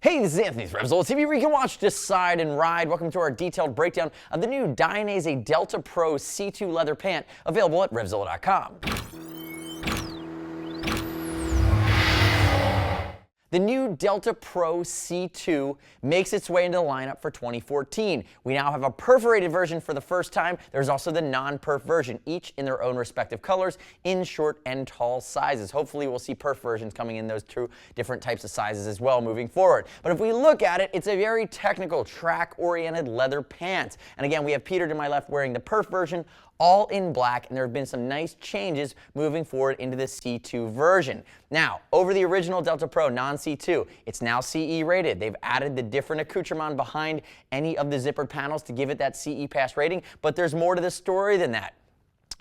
Hey, this is Anthony's RevZilla TV, where you can watch, decide, and ride. Welcome to our detailed breakdown of the new Dainese Delta Pro C2 leather pant, available at RevZilla.com. The new Delta Pro C2 makes its way into the lineup for 2014. We now have a perforated version for the first time. There's also the non-perf version, each in their own respective colors, in short and tall sizes. Hopefully we'll see perf versions coming in those two different types of sizes as well moving forward. But if we look at it, it's a very technical, track-oriented leather pant. And again, we have Peter to my left wearing the perf version, all in black, and there have been some nice changes moving forward into the C2 version. Now, over the original Delta Pro non-C2, it's now CE rated. They've added the different accoutrement behind any of the zippered panels to give it that CE pass rating, but there's more to the story than that.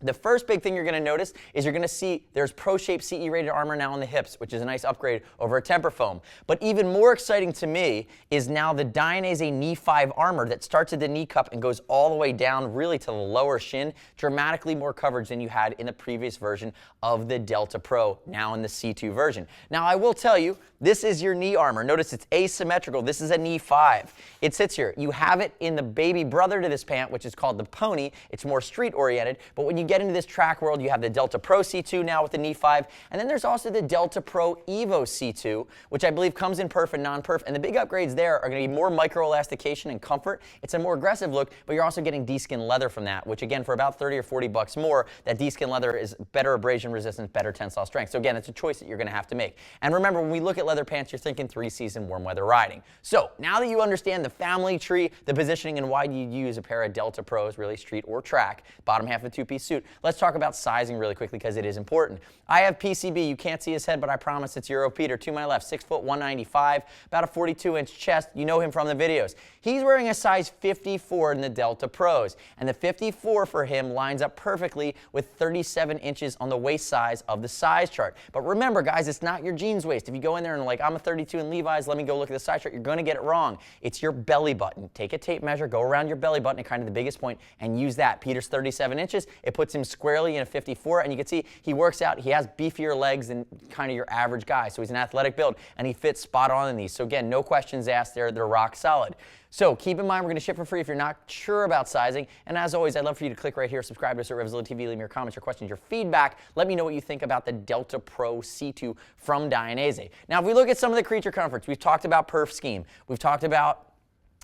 The first big thing you're going to notice is you're going to see there's Pro-Shape CE rated armor now on the hips, which is a nice upgrade over a Tempur foam. But even more exciting to me is now the Dainese Knee 5 armor that starts at the knee cup and goes all the way down really to the lower shin. Dramatically more coverage than you had in the previous version of the Delta Pro, now in the C2 version. Now I will tell you, this is your knee armor. Notice it's asymmetrical. This is a Knee 5. It sits here. You have it in the baby brother to this pant, which is called the Pony. It's more street oriented, but when you get into this track world, you have the Delta Pro C2 now with the Knee 5, and then there's also the Delta Pro Evo C2, which I believe comes in perf and non-perf, and the big upgrades there are going to be more micro-elastication and comfort. It's a more aggressive look, but you're also getting D-skin leather from that, which again, for about 30 or 40 bucks more, that D-skin leather is better abrasion resistance, better tensile strength. So again, it's a choice that you're going to have to make. And remember, when we look at leather pants, you're thinking 3-season warm weather riding. So now that you understand the family tree, the positioning, and why you use a pair of Delta Pros, really street or track, bottom half of a two-piece suit, let's talk about sizing really quickly because it is important. I have PCB. You can't see his head, but I promise it's Euro Peter. To my left, 6 foot 195, about a 42-inch chest. You know him from the videos. He's wearing a size 54 in the Delta Pros, and the 54 for him lines up perfectly with 37 inches on the waist size of the size chart. But remember, guys, it's not your jeans waist. If you go in there and like, I'm a 32 in Levi's, let me go look at the size chart, you're going to get it wrong. It's your belly button. Take a tape measure, go around your belly button at kind of the biggest point, and use that. Peter's 37 inches. It puts him squarely in a 54, and you can see he works out. He has beefier legs than kind of your average guy, so he's an athletic build, and he fits spot on in these. So again, no questions asked there. They're rock solid. So keep in mind, we're going to ship for free if you're not sure about sizing. And as always, I'd love for you to click right here, subscribe to us at RevZilla TV, leave me your comments, your questions, your feedback. Let me know what you think about the Delta Pro C2 from Dainese. Now, if we look at some of the creature comforts, we've talked about perf scheme. We've talked about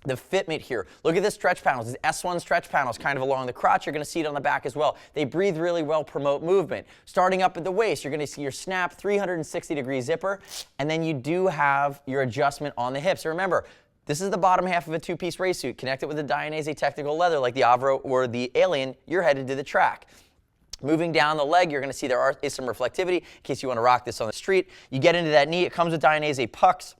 the fitment here. Look at the stretch panels. These S1 stretch panels kind of along the crotch. You're going to see it on the back as well. They breathe really well, promote movement. Starting up at the waist, you're going to see your snap 360-degree zipper, and then you do have your adjustment on the hips. So remember, this is the bottom half of a two-piece race suit. Connected with the Dainese technical leather like the Avro or the Alien, you're headed to the track. Moving down the leg, you're going to see there is some reflectivity in case you want to rock this on the street. You get into that knee. It comes with Dainese pucks.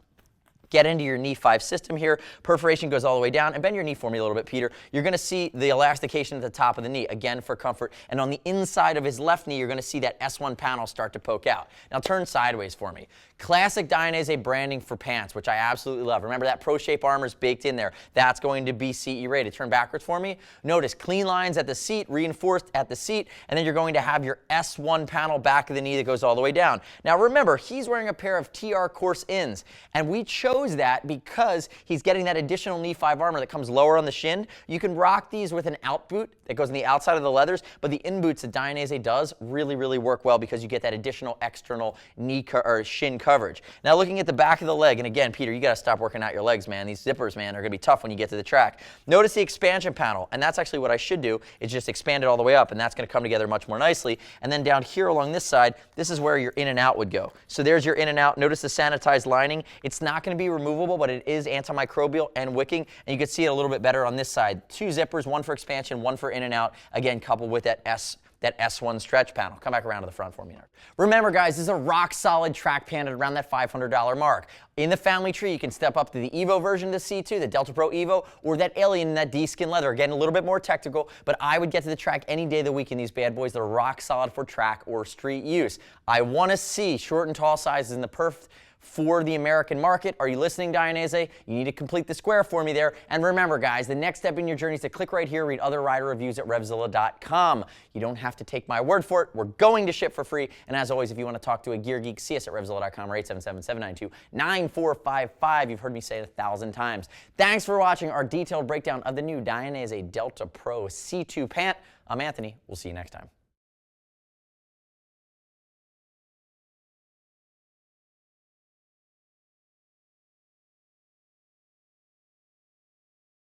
Get into your Knee 5 system here. Perforation goes all the way down. And bend your knee for me a little bit, Peter. You're going to see the elastication at the top of the knee, again for comfort. And on the inside of his left knee, you're going to see that S1 panel start to poke out. Now turn sideways for me. Classic Dainese branding for pants, which I absolutely love. Remember that Pro-Shape armor is baked in there. That's going to be CE rated. Turn backwards for me. Notice clean lines at the seat, reinforced at the seat, and then you're going to have your S1 panel back of the knee that goes all the way down. Now remember, he's wearing a pair of TR Course Ins, and we chose that because he's getting that additional Knee 5 armor that comes lower on the shin. You can rock these with an out boot that goes on the outside of the leathers, but the in boots that Dainese does really, really work well because you get that additional external knee or shin coverage. Now looking at the back of the leg, and again, Peter, you got to stop working out your legs, man. These zippers, man, are going to be tough when you get to the track. Notice the expansion panel, and that's actually what I should do, is just expand it all the way up, and that's going to come together much more nicely. And then down here along this side, this is where your in and out would go. So there's your in and out. Notice the sanitized lining. It's not going to be removable, but it is antimicrobial and wicking, and you can see it a little bit better on this side. 2 zippers, one for expansion, one for in and out, again, coupled with that S1 stretch panel. Come back around to the front for me. Remember, guys, this is a rock-solid track pant at around that $500 mark. In the family tree, you can step up to the Evo version of the C2, the Delta Pro Evo, or that Alien in that D-skin leather. Again, a little bit more technical, but I would get to the track any day of the week in these bad boys. They're rock-solid for track or street use. I want to see short and tall sizes in the perf for the American market. Are you listening, Dainese? You need to complete the square for me there. And remember, guys, the next step in your journey is to click right here, read other rider reviews at RevZilla.com. You don't have to take my word for it. We're going to ship for free. And as always, if you want to talk to a gear geek, see us at RevZilla.com or 877-792-9455. You've heard me say it 1,000 times. Thanks for watching our detailed breakdown of the new Dainese Delta Pro C2 pant. I'm Anthony. We'll see you next time.